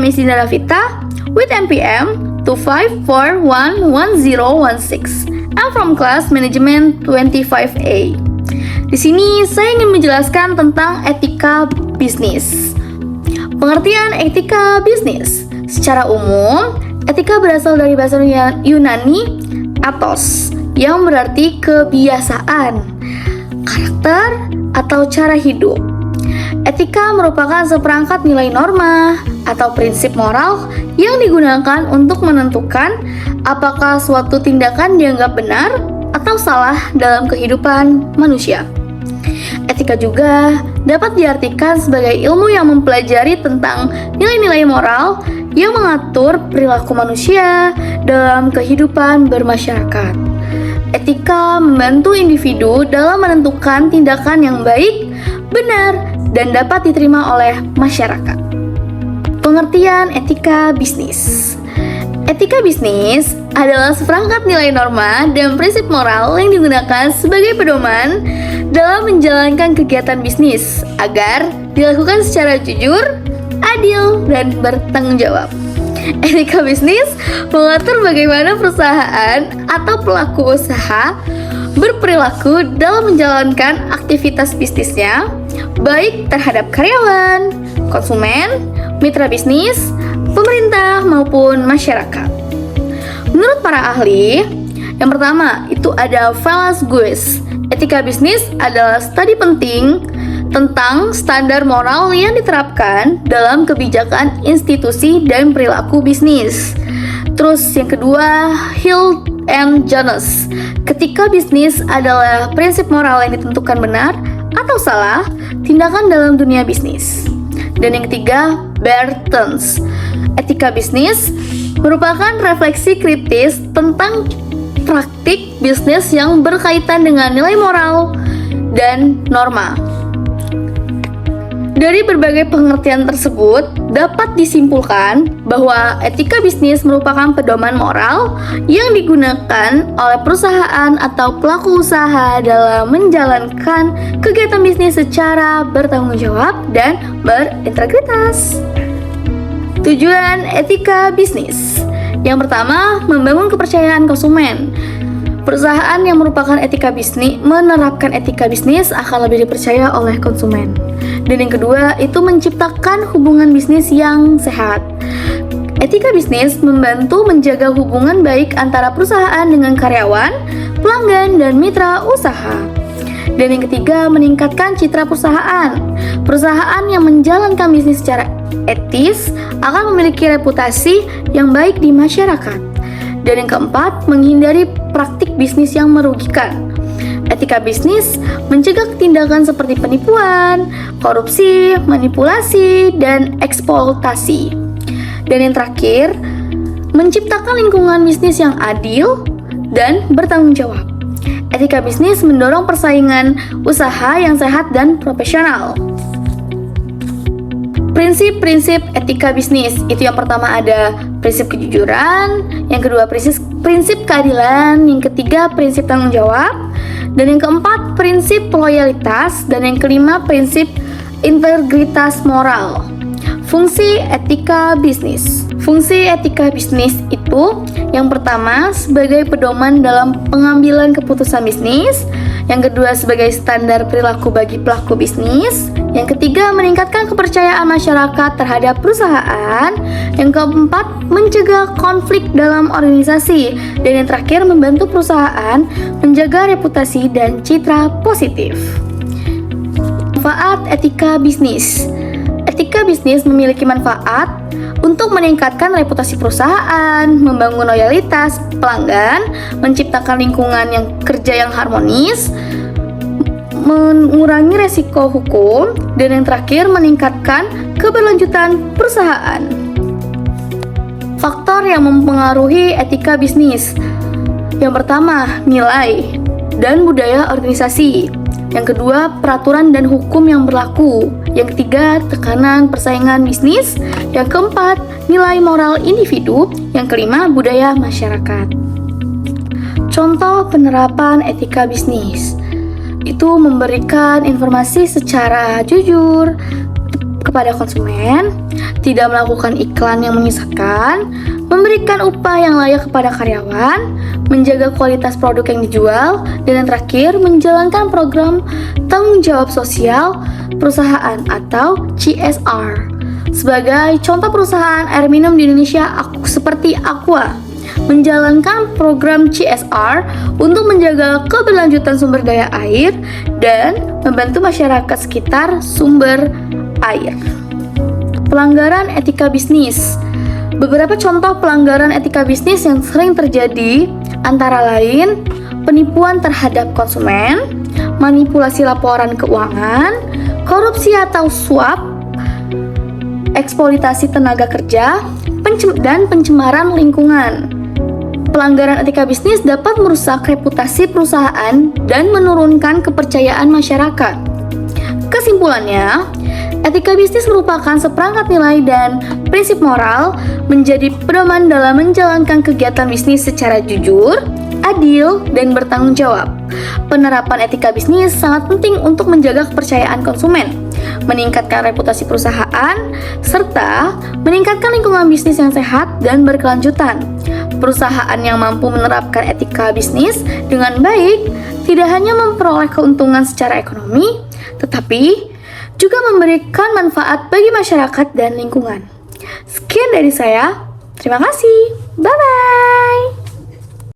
is Dinda Ravita with NPM 254111016. I'm from class Management 25A. Di sini saya ingin menjelaskan tentang etika bisnis. Pengertian etika bisnis. Secara umum, etika berasal dari bahasa Yunani ethos, yang berarti kebiasaan, karakter, atau cara hidup. Etika merupakan seperangkat nilai norma atau prinsip moral yang digunakan untuk menentukan apakah suatu tindakan dianggap benar atau salah dalam kehidupan manusia. Etika juga dapat diartikan sebagai ilmu yang mempelajari tentang nilai-nilai moral yang mengatur perilaku manusia dalam kehidupan bermasyarakat. Etika membantu individu dalam menentukan tindakan yang baik, benar, dan dapat diterima oleh masyarakat. Pengertian etika bisnis. Etika bisnis adalah seperangkat nilai norma dan prinsip moral yang digunakan sebagai pedoman dalam menjalankan kegiatan bisnis agar dilakukan secara jujur, adil, dan bertanggung jawab. Etika bisnis mengatur bagaimana perusahaan atau pelaku usaha berperilaku dalam menjalankan aktivitas bisnisnya, baik terhadap karyawan, konsumen, mitra bisnis, pemerintah, maupun masyarakat. Menurut para ahli, yang pertama itu ada Velas Guiz. Etika bisnis adalah studi penting tentang standar moral yang diterapkan dalam kebijakan institusi dan perilaku bisnis. Terus yang kedua, Hill and Jones. Ketika bisnis adalah prinsip moral yang ditentukan benar atau salah tindakan dalam dunia bisnis. Dan yang ketiga, Bertens. Etika bisnis merupakan refleksi kritis tentang praktik bisnis yang berkaitan dengan nilai moral dan norma. Dari berbagai pengertian tersebut, dapat disimpulkan bahwa etika bisnis merupakan pedoman moral yang digunakan oleh perusahaan atau pelaku usaha dalam menjalankan kegiatan bisnis secara bertanggung jawab dan berintegritas. Tujuan etika bisnis. Yang pertama, membangun kepercayaan konsumen. Perusahaan yang merupakan etika bisnis menerapkan etika bisnis akan lebih dipercaya oleh konsumen. Dan yang kedua, itu menciptakan hubungan bisnis yang sehat. Etika bisnis membantu menjaga hubungan baik antara perusahaan dengan karyawan, pelanggan, dan mitra usaha. Dan yang ketiga, meningkatkan citra perusahaan. Perusahaan yang menjalankan bisnis secara etis akan memiliki reputasi yang baik di masyarakat. Dan yang keempat, menghindari praktik bisnis yang merugikan. Etika bisnis mencegah tindakan seperti penipuan, korupsi, manipulasi, dan eksploitasi. Dan yang terakhir, menciptakan lingkungan bisnis yang adil dan bertanggung jawab. Etika bisnis mendorong persaingan usaha yang sehat dan profesional. Prinsip-prinsip etika bisnis itu yang pertama ada prinsip kejujuran, yang kedua prinsip keadilan, yang ketiga prinsip tanggung jawab, dan yang keempat prinsip loyalitas, dan yang kelima prinsip integritas moral. Fungsi etika bisnis. Fungsi etika bisnis itu yang pertama sebagai pedoman dalam pengambilan keputusan bisnis, yang kedua sebagai standar perilaku bagi pelaku bisnis, yang ketiga meningkatkan kepercayaan masyarakat terhadap perusahaan, yang keempat mencegah konflik dalam organisasi, dan yang terakhir membantu perusahaan menjaga reputasi dan citra positif. Manfaat etika bisnis. Etika bisnis memiliki manfaat untuk meningkatkan reputasi perusahaan, membangun loyalitas pelanggan, menciptakan lingkungan yang kerja yang harmonis, mengurangi resiko hukum, dan yang terakhir meningkatkan keberlanjutan perusahaan. Faktor yang mempengaruhi etika bisnis. Yang pertama, nilai dan budaya organisasi. Yang kedua, peraturan dan hukum yang berlaku. Yang ketiga, tekanan persaingan bisnis. Yang keempat, nilai moral individu. Yang kelima, budaya masyarakat. Contoh penerapan etika bisnis itu memberikan informasi secara jujur kepada konsumen, tidak melakukan iklan yang menyesatkan, memberikan upah yang layak kepada karyawan, menjaga kualitas produk yang dijual, dan yang terakhir, menjalankan program tanggung jawab sosial perusahaan atau CSR. Sebagai contoh perusahaan air minum di Indonesia seperti Aqua, menjalankan program CSR untuk menjaga keberlanjutan sumber daya air dan membantu masyarakat sekitar sumber air. Pelanggaran etika bisnis. Beberapa contoh pelanggaran etika bisnis yang sering terjadi antara lain penipuan terhadap konsumen, manipulasi laporan keuangan, korupsi atau suap, eksploitasi tenaga kerja, dan pencemaran lingkungan. Pelanggaran etika bisnis dapat merusak reputasi perusahaan dan menurunkan kepercayaan masyarakat. Kesimpulannya, etika bisnis merupakan seperangkat nilai dan prinsip moral menjadi pedoman dalam menjalankan kegiatan bisnis secara jujur, adil, dan bertanggung jawab. Penerapan etika bisnis sangat penting untuk menjaga kepercayaan konsumen, meningkatkan reputasi perusahaan, serta meningkatkan lingkungan bisnis yang sehat dan berkelanjutan. Perusahaan yang mampu menerapkan etika bisnis dengan baik tidak hanya memperoleh keuntungan secara ekonomi, tetapi juga memberikan manfaat bagi masyarakat dan lingkungan. Sekian dari saya. Terima kasih. Bye-bye.